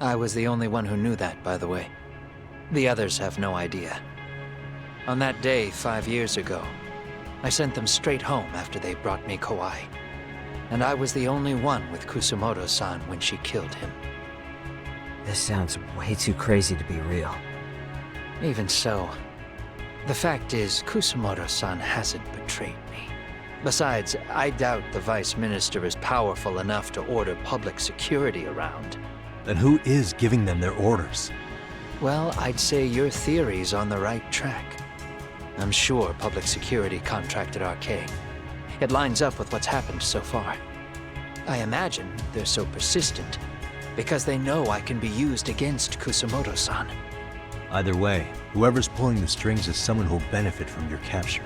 I was the only one who knew that, by the way. The others have no idea. On that day 5 years ago, I sent them straight home after they brought me Kawai. And I was the only one with Kusamoto-san when she killed him. This sounds way too crazy to be real. Even so, the fact is, Kusamoto-san hasn't betrayed me. Besides, I doubt the Vice Minister is powerful enough to order public security around. Then who is giving them their orders? Well, I'd say your theory's on the right track. I'm sure public security contracted RK. It lines up with what's happened so far. I imagine they're so persistent because they know I can be used against Kusamoto-san. Either way, whoever's pulling the strings is someone who'll benefit from your capture.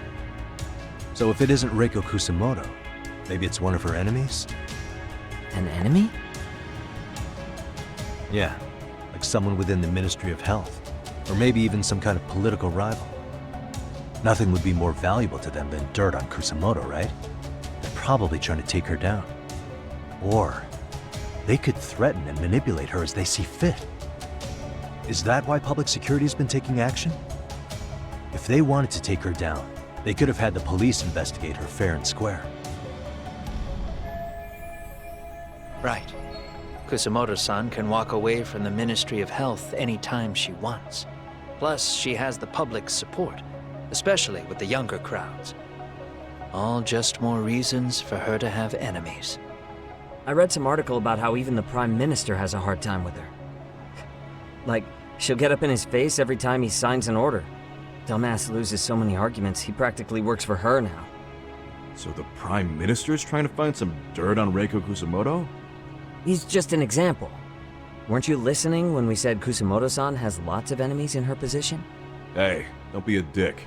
So if it isn't Reiko Kusamoto, maybe it's one of her enemies? An enemy? Yeah, like someone within the Ministry of Health, or maybe even some kind of political rival. Nothing would be more valuable to them than dirt on Kusamoto, right? They're probably trying to take her down. Or they could threaten and manipulate her as they see fit. Is that why public security has been taking action? If they wanted to take her down, they could have had the police investigate her fair and square. Right. Kusamoto-san can walk away from the Ministry of Health anytime she wants. Plus, she has the public's support, especially with the younger crowds. All just more reasons for her to have enemies. I read some article about how even the Prime Minister has a hard time with her. Like, she'll get up in his face every time he signs an order. Dumbass loses so many arguments, he practically works for her now. So the Prime Minister's trying to find some dirt on Reiko Kusamoto? He's just an example. Weren't you listening when we said Kusamoto-san has lots of enemies in her position? Hey, don't be a dick.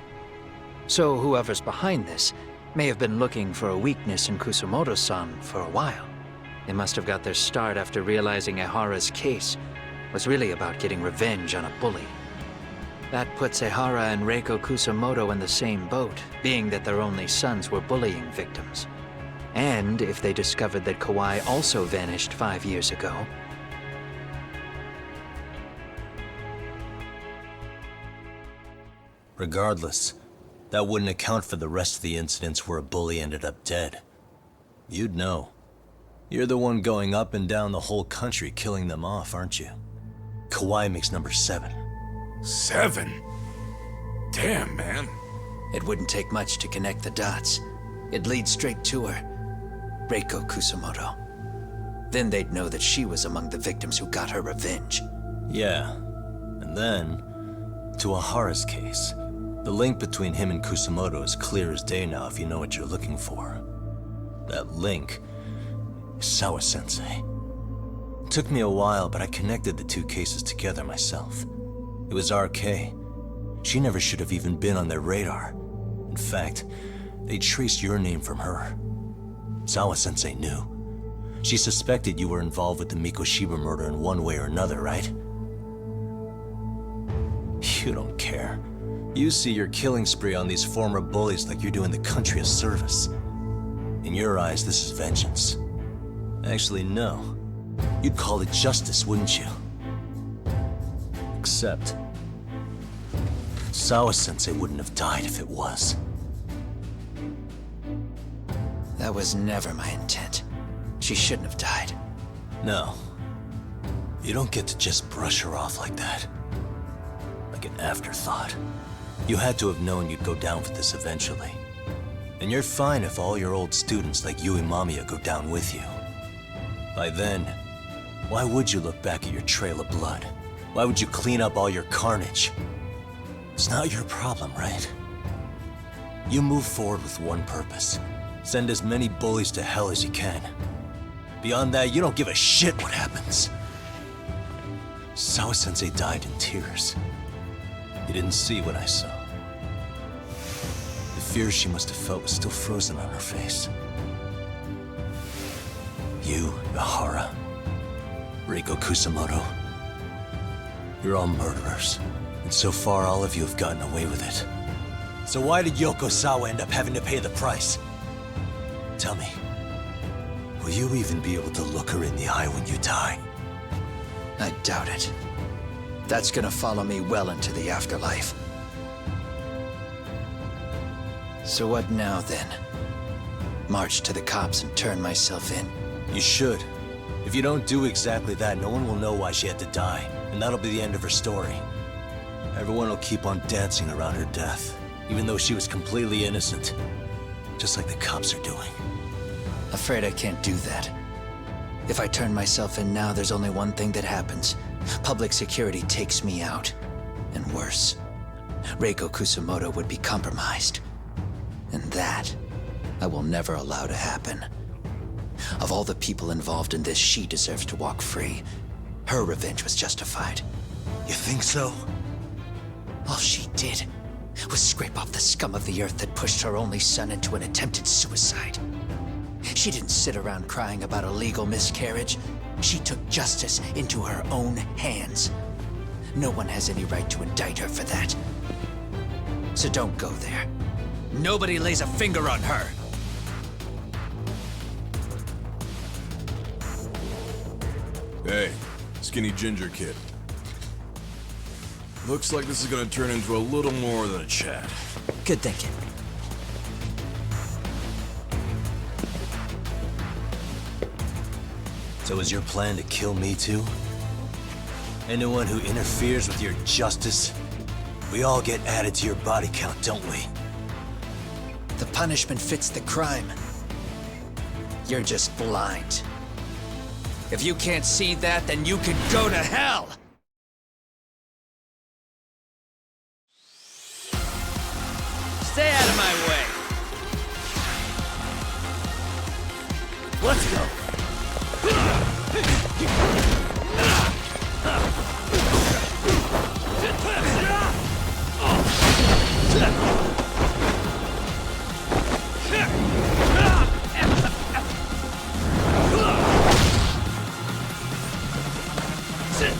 So whoever's behind this may have been looking for a weakness in Kusamoto-san for a while. They must have got their start after realizing Ehara's case was really about getting revenge on a bully. That puts Ehara and Reiko Kusamoto in the same boat, being that their only sons were bullying victims. And if they discovered that Kawai also vanished 5 years ago, Regardless, that wouldn't account for the rest of the incidents where a bully ended up dead. You'd know. You're the one going up and down the whole country killing them off, aren't you? Kawai makes number 7. 7? Damn, man. it wouldn't take much to connect the dots. It'd lead straight to her, Reiko Kusamoto. Then they'd know that she was among the victims who got her revenge. Yeah, and then, to Ehara's case. The link between him and Kusamoto is clear as day now if you know what you're looking for. That link is Sawa-sensei. It took me a while, but I connected the two cases together myself. It was RK. She never should have even been on their radar. In fact, they traced your name from her. Sawa-sensei knew. She suspected you were involved with the Mikoshiba murder in one way or another, right? You don't care. You see your killing spree on these former bullies like you're doing the country a service. In your eyes, this is vengeance. Actually, no. You'd call it justice, wouldn't you? Except, Sawa-sensei wouldn't have died if it was. That was never my intent. She shouldn't have died. No. You don't get to just brush her off like that. Like an afterthought. You had to have known you'd go down for this eventually. And you're fine if all your old students like Yui Mamiya go down with you. By then, why would you look back at your trail of blood? Why would you clean up all your carnage? It's not your problem, right? You move forward with one purpose. Send as many bullies to hell as you can. Beyond that, you don't give a shit what happens. Sawa-sensei died in tears. You didn't see what I saw. The fear she must have felt was still frozen on her face. You, Ehara, Reiko Kusamoto, you're all murderers. And so far, all of you have gotten away with it. So why did Yoko Sawa end up having to pay the price? Tell me, will you even be able to look her in the eye when you die? I doubt it. That's gonna follow me well into the afterlife. So what now, then? March to the cops and turn myself in? You should. If you don't do exactly that, no one will know why she had to die, and that'll be the end of her story. Everyone will keep on dancing around her death, even though she was completely innocent. Just like the cops are doing. Afraid I can't do that. If I turn myself in now, there's only one thing that happens. Public security takes me out. And worse, Reiko Kusumoto would be compromised. And that, I will never allow to happen. Of all the people involved in this, she deserves to walk free. Her revenge was justified. You think so? All she did was scrape off the scum of the earth that pushed her only son into an attempted suicide. She didn't sit around crying about a legal miscarriage. She took justice into her own hands. No one has any right to indict her for that. So don't go there. Nobody lays a finger on her. Hey, skinny ginger kid. Looks like this is gonna turn into a little more than a chat. Good thinking. So is your plan to kill me too? Anyone who interferes with your justice, we all get added to your body count, don't we? The punishment fits the crime. You're just blind. If you can't see that, then you can go to hell! Stay out of my way! Let's go! Sit!